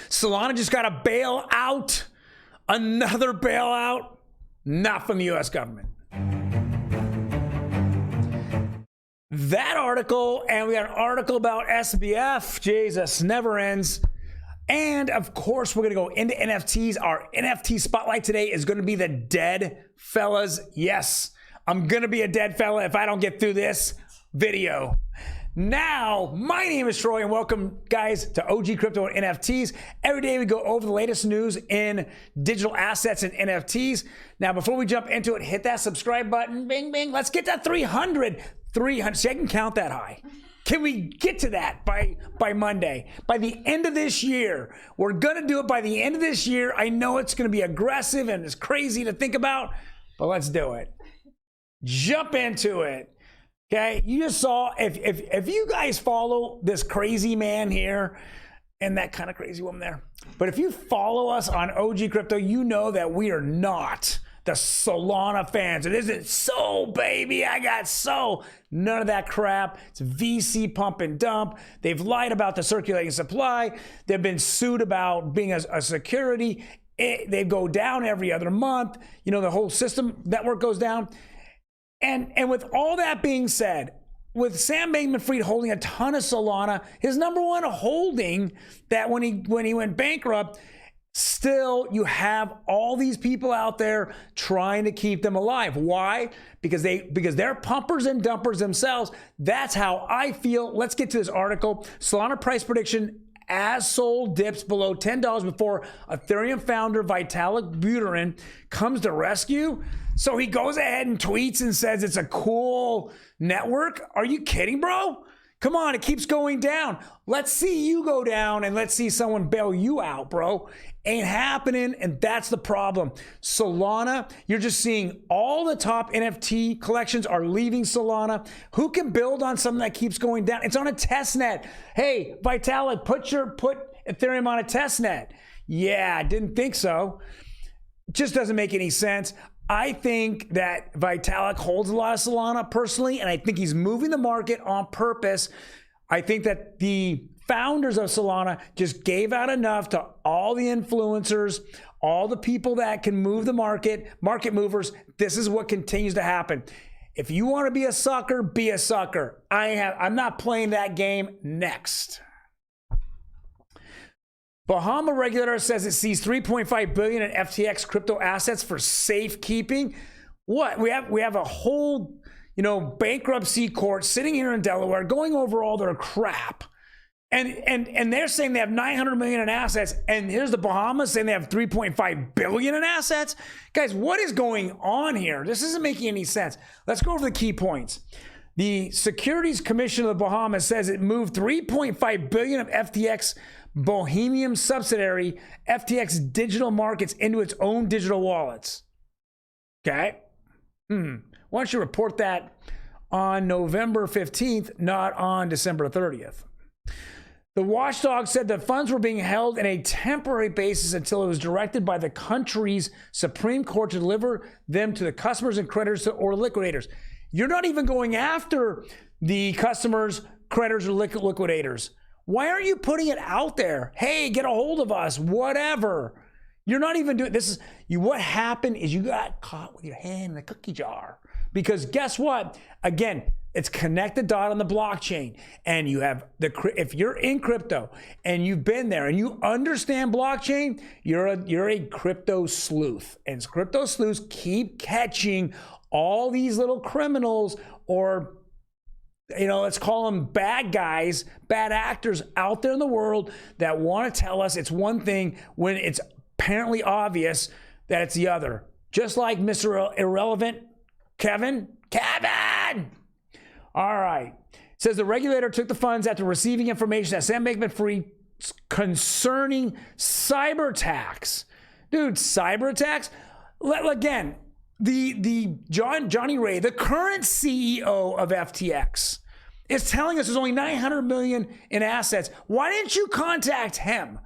Solana just got a bailout. Another bailout. Not from the U.S. government. That article, and we got an article about SBF. Jesus, never ends. And of course, we're going to go into NFTs. Our NFT spotlight today is going to be the Deadfellaz. Yes, I'm going to be a dead fella if I don't get through this video. Now, my name is Troy, and welcome, guys, to OG Crypto and NFTs. Every day we go over the latest news in digital assets and NFTs. Now, before we jump into it, hit that subscribe button. Bing, bing. Let's get that 300. 300. See, I can count that high. Can we get to that by Monday? By the end of this year. We're going to do it by the end of this year. I know it's going to be aggressive and it's crazy to think about, but let's do it. Jump into it. Okay, you just saw, if you guys follow this crazy man here and that kind of crazy woman there, but if you follow us on OG Crypto, you know that we are not the Solana fans. It isn't so, baby, I got so. None of that crap. It's VC pump and dump. They've lied about the circulating supply. They've been sued about being a security. They go down every other month. You know, the whole system network goes down. And with all that being said, with Sam Bankman-Fried holding a ton of Solana, his number one holding that when he went bankrupt, still you have all these people out there trying to keep them alive. Why? Because they're pumpers and dumpers themselves. That's how I feel. Let's get to this article. Solana price prediction as Sol dips below $10 before Ethereum founder Vitalik Buterin comes to rescue. So he goes ahead and tweets and says it's a cool network. Are you kidding, bro? Come on, it keeps going down. Let's see you go down and let's see someone bail you out, bro. Ain't happening, and that's the problem. Solana, you're just seeing all the top NFT collections are leaving Solana. Who can build on something that keeps going down? It's on a test net. Hey, Vitalik, put Ethereum on a test net. Yeah, I didn't think so. Just doesn't make any sense. I think that Vitalik holds a lot of Solana personally, and I think he's moving the market on purpose. I think that the founders of Solana just gave out enough to all the influencers, all the people that can move the market movers. This is what continues to happen. If you want to be a sucker, be a sucker. I'm not playing that game. Next. Bahama regulator says it sees $3.5 billion in FTX crypto assets for safekeeping. What? We have a whole, bankruptcy court sitting here in Delaware going over all their crap. And they're saying they have $900 million in assets, and here's the Bahamas saying they have $3.5 billion in assets. Guys, what is going on here? This isn't making any sense. Let's go over the key points. The Securities Commission of the Bahamas says it moved $3.5 billion of FTX Bohemian subsidiary FTX Digital Markets into its own digital wallets. Okay. Why don't you report that on November 15th, not on December 30th? The watchdog said the funds were being held in a temporary basis until it was directed by the country's Supreme Court to deliver them to the customers and creditors or liquidators. You're not even going after the customers, creditors, or liquidators. Why aren't you putting it out there? Hey, get a hold of us, whatever. You're not even doing this. What happened is you got caught with your hand in the cookie jar. Because guess what? Again, it's connect the dot on the blockchain. And you have if you're in crypto and you've been there and you understand blockchain, you're a crypto sleuth. And crypto sleuths keep catching all these little criminals, or let's call them bad guys, bad actors out there in the world that want to tell us it's one thing when it's apparently obvious that it's the other. Just like Mr. Irrelevant, Kevin. All right. It says the regulator took the funds after receiving information that Sam Bankman-Fried concerning cyber attacks. Dude, cyber attacks? Again, Johnny Ray, the current CEO of FTX, is telling us there's only $900 million in assets. Why didn't you contact him,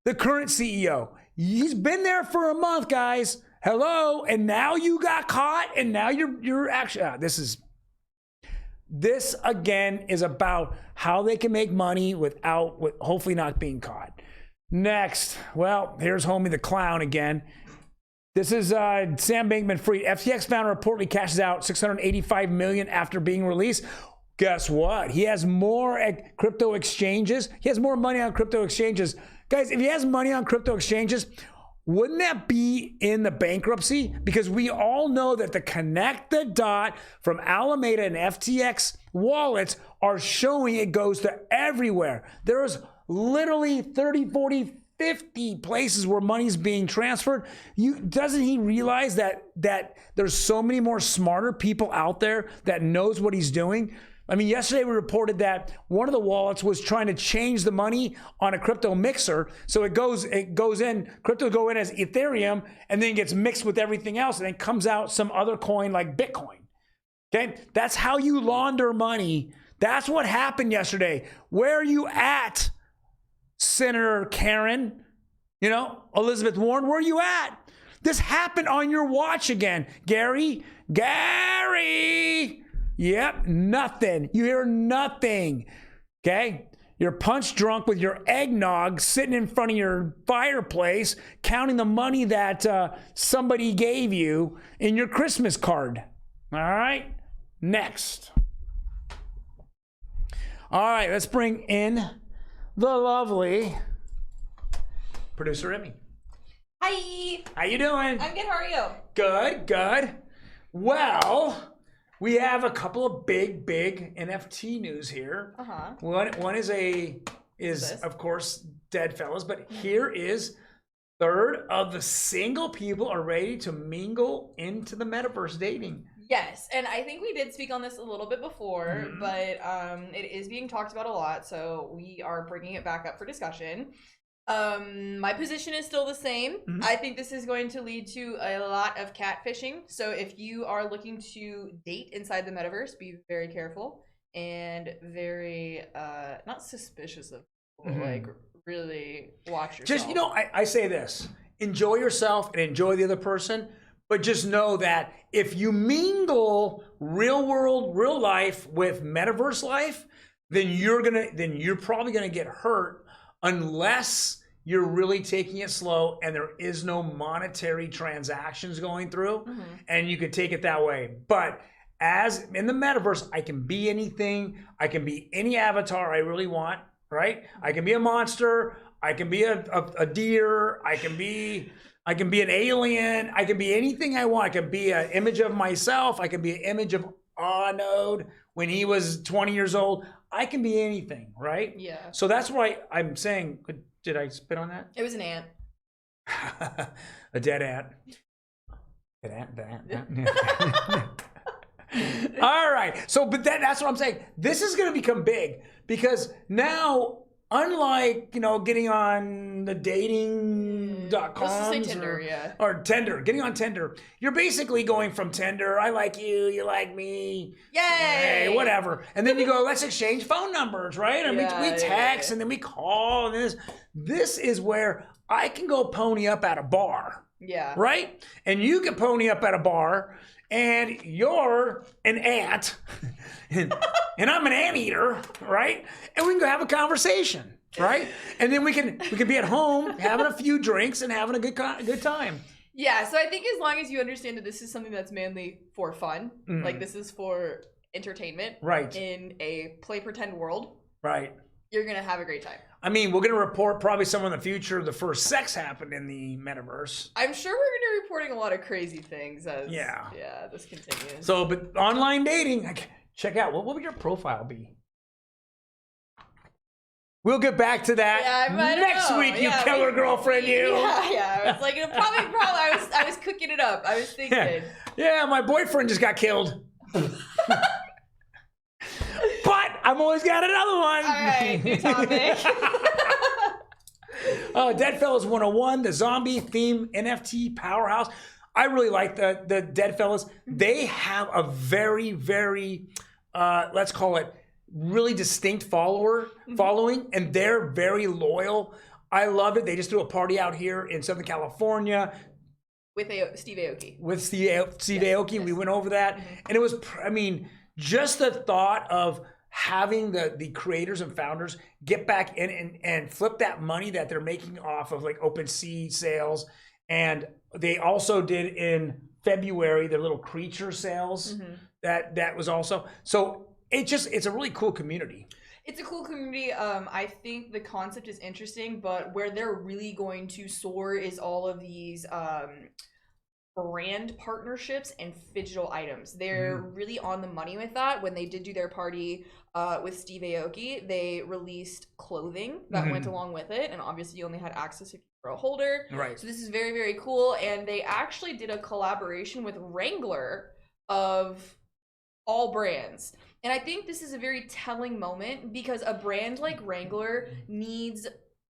the current CEO? He's been there for a month, guys. Hello, and now you got caught, and now you're actually this again is about how they can make money without hopefully not being caught. Next, well, here's homie the clown again. This is Sam Bankman-Fried. FTX founder reportedly cashes out $685 million after being released. Guess what? He has more at crypto exchanges. He has more money on crypto exchanges. Guys, if he has money on crypto exchanges, wouldn't that be in the bankruptcy? Because we all know that the connect the dot from Alameda and FTX wallets are showing it goes to everywhere. There's literally 30, 40, 50 places where money's being transferred. Doesn't he realize that there's so many more smarter people out there that knows what he's doing? I mean, yesterday we reported that one of the wallets was trying to change the money on a crypto mixer. So it goes in, crypto go in as Ethereum and then gets mixed with everything else and then comes out some other coin like Bitcoin. Okay, that's how you launder money. That's what happened yesterday. Where are you at, Senator Karen? You know, Elizabeth Warren, where are you at? This happened on your watch again. Gary. Yep, nothing. You hear nothing. Okay? You're punch drunk with your eggnog sitting in front of your fireplace, counting the money that somebody gave you in your Christmas card. All right? Next. All right, let's bring in the lovely producer Emi. Hi. How you doing? I'm good. How are you? Good. Well, we have a couple of big NFT news here. One is of course Deadfellaz, but here is third of the single people are ready to mingle into the metaverse dating. Yes, and I think we did speak on this a little bit before, but it is being talked about a lot, so we are bringing it back up for discussion. My position is still the same. I think this is going to lead to a lot of catfishing. So if you are looking to date inside the metaverse, be very careful and very not suspicious of people, like really watch yourself. Just, you know, I say this, enjoy yourself and enjoy the other person, but just know that if you mingle real world, real life with metaverse life, then you're probably gonna get hurt unless you're really taking it slow and there is no monetary transactions going through, and you could take it that way. But as in the metaverse, I can be anything. I can be any avatar I really want, right? I can be a monster. I can be a deer. I can be an alien. I can be anything I want. I can be an image of myself. I can be an image of Arnold when he was 20 years old. I can be anything, right? Yeah. So that's why I'm saying, did I spit on that? It was an ant. A dead ant. All right. So, but that's what I'm saying. This is going to become big because now, unlike, you know, getting on the dating.com or Tinder, getting on Tinder, you're basically going from Tinder, I like you, you like me, yay, hey, whatever. And then you go, let's exchange phone numbers, right? And we text and then we call. And this is where I can go pony up at a bar. Yeah. Right? And you can pony up at a bar and you're an ant and I'm an anteater, right? And we can go have a conversation, right? And then we can be at home having a few drinks and having a good time. Yeah, so I think as long as you understand that this is something that's mainly for fun, like this is for entertainment, right? In a play pretend world, right? You're gonna have a great time. I mean, we're gonna report probably somewhere in the future the first sex happened in the metaverse. I'm sure we're gonna be reporting a lot of crazy things as this continues. So, but online dating, check out what would your profile be? We'll get back to that next week, you killer girlfriend, you. Yeah. It's like probably. I was cooking it up. I was thinking. Yeah, my boyfriend just got killed. But I've always got another one. All right, new topic. Deadfellaz 101, the zombie theme NFT powerhouse. I really like the Deadfellaz. They have a very, very, let's call it, really distinct following, and they're very loyal. I love it. They just threw a party out here in Southern California. With Steve Aoki. With Steve Aoki. We went over that. And it was, I mean, just the thought of having the creators and founders get back in and flip that money that they're making off of like OpenSea sales. And they also did in February their little creature sales. That was also, so it's a really cool community. It's a cool community. I think the concept is interesting, but where they're really going to soar is all of these brand partnerships and phygital items. They're really on the money with that. When they did do their party with Steve Aoki, they released clothing that went along with it, and obviously you only had access if you were a holder. Right. So this is very, very cool, and they actually did a collaboration with Wrangler of all brands. And I think this is a very telling moment because a brand like Wrangler needs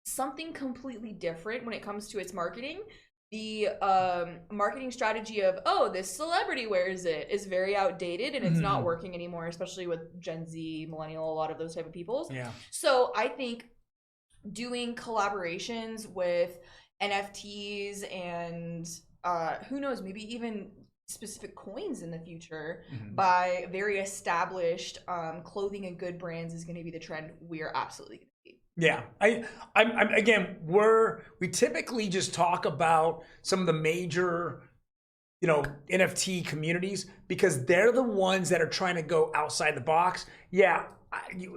something completely different when it comes to its marketing. The marketing strategy of, oh, this celebrity wears it is very outdated and it's not working anymore, especially with Gen Z, millennial, a lot of those type of peoples. Yeah. So I think doing collaborations with NFTs and who knows, maybe even specific coins in the future by very established clothing and good brands is going to be the trend we are absolutely going to see. Yeah, I'm again, we typically just talk about some of the major, NFT communities because they're the ones that are trying to go outside the box. Yeah,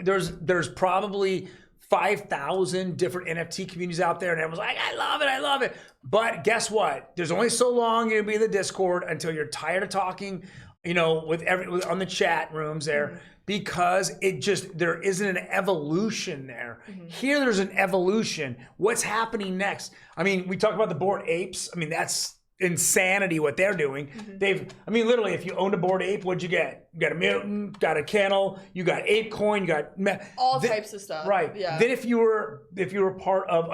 there's probably 5,000 different NFT communities out there, and everyone's like, I love it. But guess what? There's only so long you'll be in the Discord until you're tired of talking, on the chat rooms there, because there isn't an evolution there. Here, there's an evolution. What's happening next? I mean, we talk about the Bored Apes. I mean, that's insanity what they're doing. Literally, if you owned a Bored Ape, what'd you get? You got a mutant, got a kennel, you got ape coin, you got all types of stuff. Right. Yeah. Then if you were part of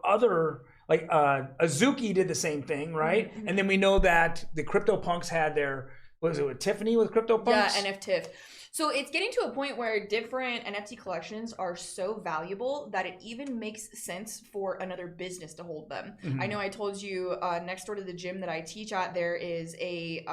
other, like Azuki did the same thing, right? And then we know that the CryptoPunks had their, what was it with Tiffany with CryptoPunks? Yeah, NFTIF. So it's getting to a point where different NFT collections are so valuable that it even makes sense for another business to hold them. I know I told you next door to the gym that I teach at, there is a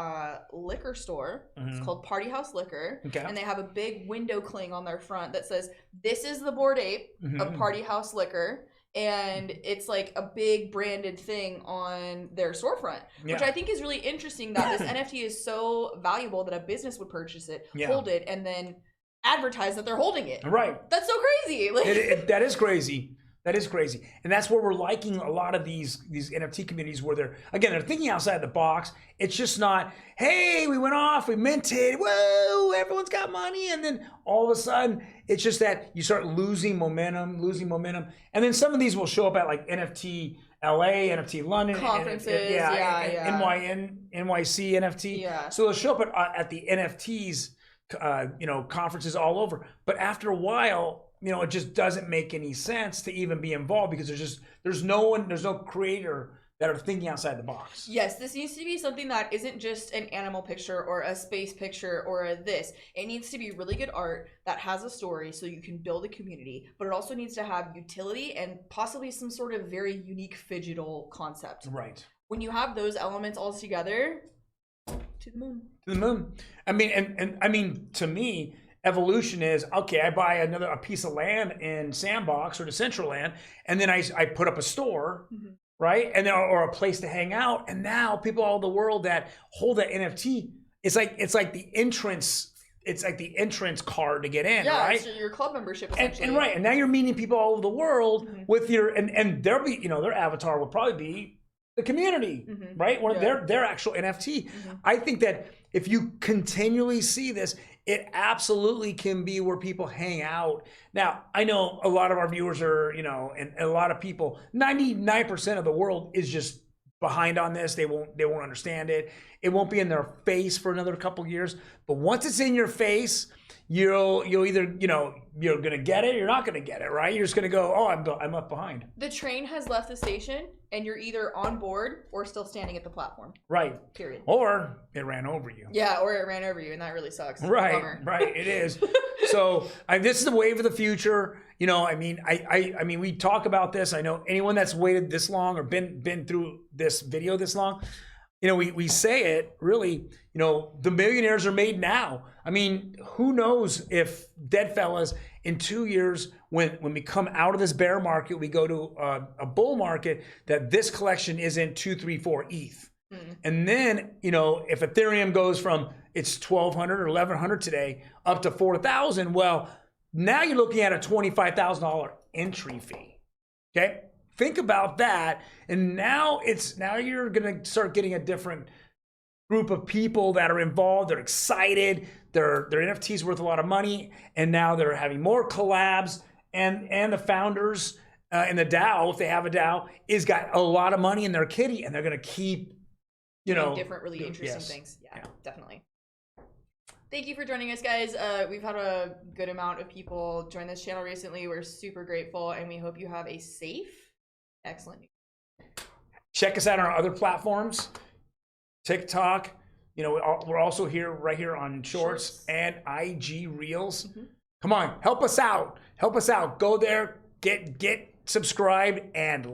liquor store. It's called Party House Liquor. Okay. And they have a big window cling on their front that says, "This is the Bored Ape of Party House Liquor." And it's like a big branded thing on their storefront, which I think is really interesting that this NFT is so valuable that a business would purchase it, hold it, and then advertise that they're holding it. Right. That's so crazy. That is crazy. That is crazy. And that's where we're liking a lot of these NFT communities where they're thinking outside the box. It's just not, hey, we went off, we minted, whoa, everyone's got money. And then all of a sudden, it's just that you start losing momentum. And then some of these will show up at like NFT LA, NFT London. Conferences, NYC NFT. Yeah. So they'll show up at the NFTs, conferences all over. But after a while, it just doesn't make any sense to even be involved because there's no creator that are thinking outside the box. Yes, this needs to be something that isn't just an animal picture or a space picture or this. It needs to be really good art that has a story so you can build a community, but it also needs to have utility and possibly some sort of very unique phygital concept. Right. When you have those elements all together, to the moon. To the moon. I mean, and I mean, to me, evolution is, okay, I buy a piece of land in Sandbox or Decentraland, and then I put up a store, right? And then, or a place to hang out. And now people all over the world that hold that NFT, it's like the entrance. It's like the entrance card to get in, right? So your club membership, essentially. And right, and now you're meeting people all over the world with your, and their their avatar will probably be the community, right? Or their actual NFT. I think that if you continually see this, it absolutely can be where people hang out. Now, I know a lot of our viewers are, and a lot of people, 99% of the world is just behind on this. They won't understand it. It won't be in their face for another couple years. But once it's in your face, you'll either, you're gonna get it or you're not gonna get it, right? You're just gonna go, oh, I'm left behind. The train has left the station and you're either on board or still standing at the platform. Right. Period. Or it ran over you. Yeah, or it ran over you, and that really sucks. Right. Bummer. Right. It is. So this is the wave of the future. I mean, we talk about this. I know anyone that's waited this long or been through this video this long, you know, we say it really, you know, the millionaires are made now. I mean, who knows if Deadfellaz in 2 years, when we come out of this bear market, we go to a bull market, that this collection isn't 2, 3, 4 ETH. And then, you know, if Ethereum goes from it's 1,200 or 1,100 today up to 4,000, well, now you're looking at a $25,000 entry fee. Okay, think about that. And now you're gonna start getting a different group of people that are involved. They're excited. Their NFTs worth a lot of money, and now they're having more collabs. And the founders in the DAO, if they have a DAO, is got a lot of money in their kitty, and they're gonna keep, you know, different, really interesting things. Yeah, definitely. Thank you for joining us, guys. We've had a good amount of people join this channel recently. We're super grateful, and we hope you have a safe, excellent new year. Check us out on our other platforms, TikTok. You know, we're also here right here on Shorts and IG Reels. Come on, help us out. Help us out. Go there, get subscribed, and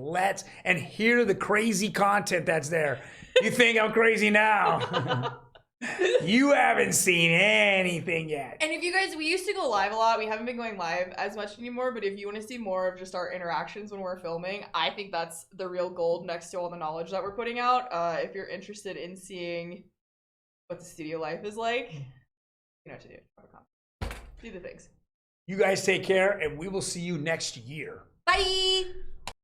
hear the crazy content that's there. You think I'm crazy now? You haven't seen anything yet. And if you guys, we used to go live a lot. We haven't been going live as much anymore, but if you want to see more of just our interactions when we're filming, I think that's the real gold next to all the knowledge that we're putting out. If you're interested in seeing what the studio life is like, you know what to do. Do the things. You guys take care, and we will see you next year. Bye!